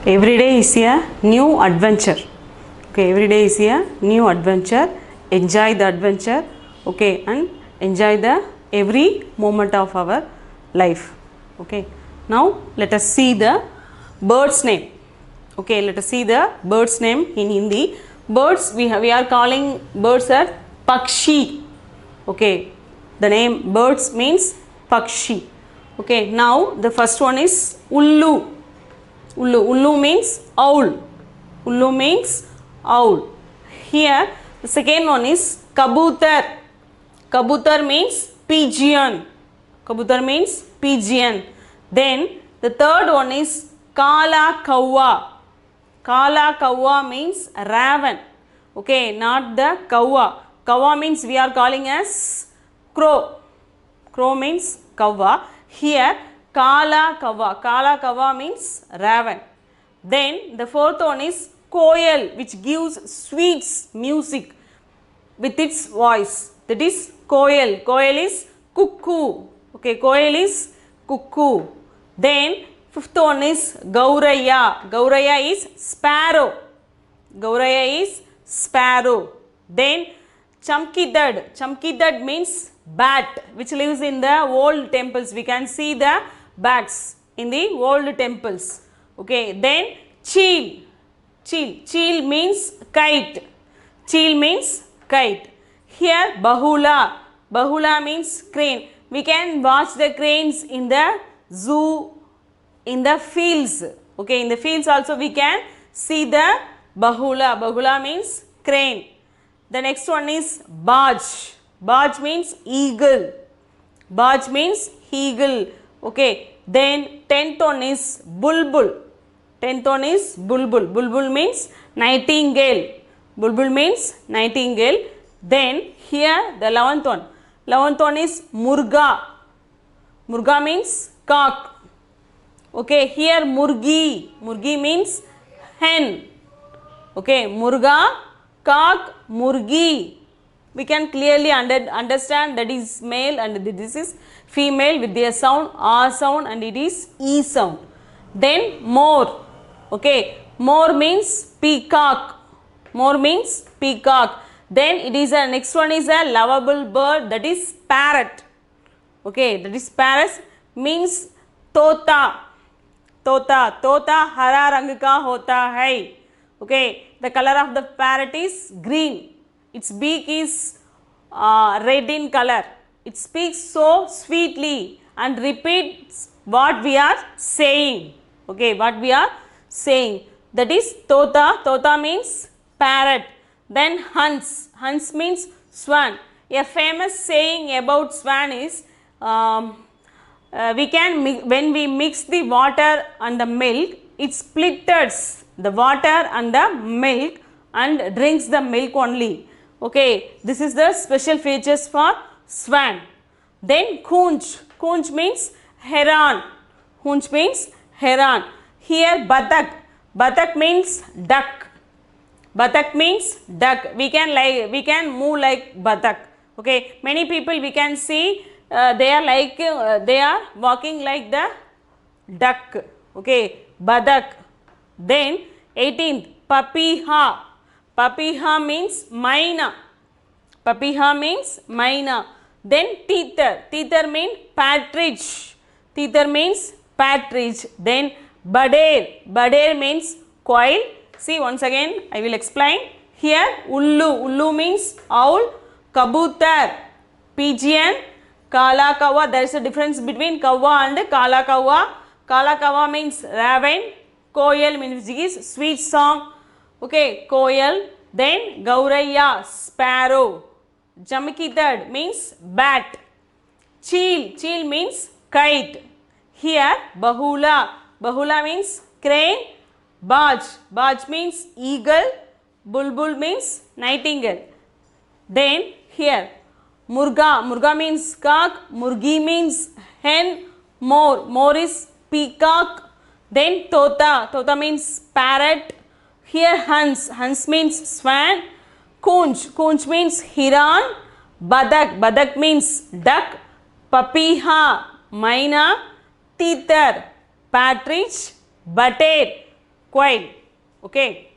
Every day is a new adventure. Okay, every day is a new adventure. Enjoy the adventure. Okay, and enjoy the every moment of our life. Okay, now let us see the bird's name. Okay, let us see the bird's name in Hindi. Birds, we are calling birds as pakshi. Okay, the name birds means pakshi. Okay, now the first one is ullu. Ullu means owl. Ullu means owl. Here the second one is kabutar. Kabutar means pigeon. Kabutar means pigeon. Then the third one is kala kawwa. Kala kawwa means raven. Okay, not the kawwa. Kawwa means we are calling as crow. Crow means kawwa. Here kala kawwa. Kala kawwa means raven. Then the fourth one is koel, which gives sweet music with its voice. That is koel. Koel is cuckoo. Okay, koel is cuckoo. Then fifth one is gauraya. Gauraya is sparrow. Gauraya is sparrow. Then chamkidad. Chamkidad means bat, which lives in the old temples. We can see the bats in the old temples. Okay, then cheel. Cheel. Cheel means kite. Cheel means kite. Here bahula. Bahula means crane. We can watch the cranes in the zoo, in the fields. Okay, in the fields also we can see the bahula. Bahula means crane. The next one is baj. Baj means eagle. Baj means eagle. Okay, then 10th one is bulbul. 10th one is bulbul. Bulbul means nightingale. Bulbul means nightingale. Then here the 11th one. 11th one is murga. Murga means cock. Okay, here murgi. Murgi means hen. Okay, murga, cock, murgi. We can clearly understand that is male and this is female with their sound R sound and it is E sound. Then more. Okay, more means peacock. More means peacock. Then it is a next one is a lovable bird, that is parrot. Okay, that is parrot means tota. Tota. Tota hara rang ka hota hai. Okay, the color of the parrot is green. Its beak is red in color. It speaks so sweetly and repeats what we are saying. Okay, what we are saying. That is tota. Tota means parrot. Then Hans. Hans means swan. A famous saying about swan is when we mix the water and the milk, it splitters the water and the milk and drinks the milk only. Okay, this is the special features for swan. Then Kunj. Kunj means heron. Kunj means heron. Here Batak. Batak means duck. Batak means duck. We can move like Batak. Okay, many people we can see they are walking like the duck. Okay, Badak. Then 18th Papiha. Papiha means Maina. Papiha means Maina. Then Teether. Teether means partridge. Teether means partridge. Then Bader. Bader means quail. See once again I will explain. Here Ullu. Ullu means owl. Kabutar, pigeon. Kala kawwa. There is a difference between kawwa and kala kawwa. Kala kawwa means raven. Koel means which is sweet song. Okay, koel. Then gauraya, sparrow. Jamkidad means bat. Cheel. Cheel means kite. Here bahula. Bahula means crane. Baj. Baj means eagle. Bulbul means nightingale. Then here murga. Murga means cock. Murgi means hen. More. More is peacock. Then tota. Tota means parrot. Here Hans. Hans means swan. Kunj. Kunj means heron. Badak. Badak means duck. Papiha, Maina. Teether, partridge. Bater, quail. Okay.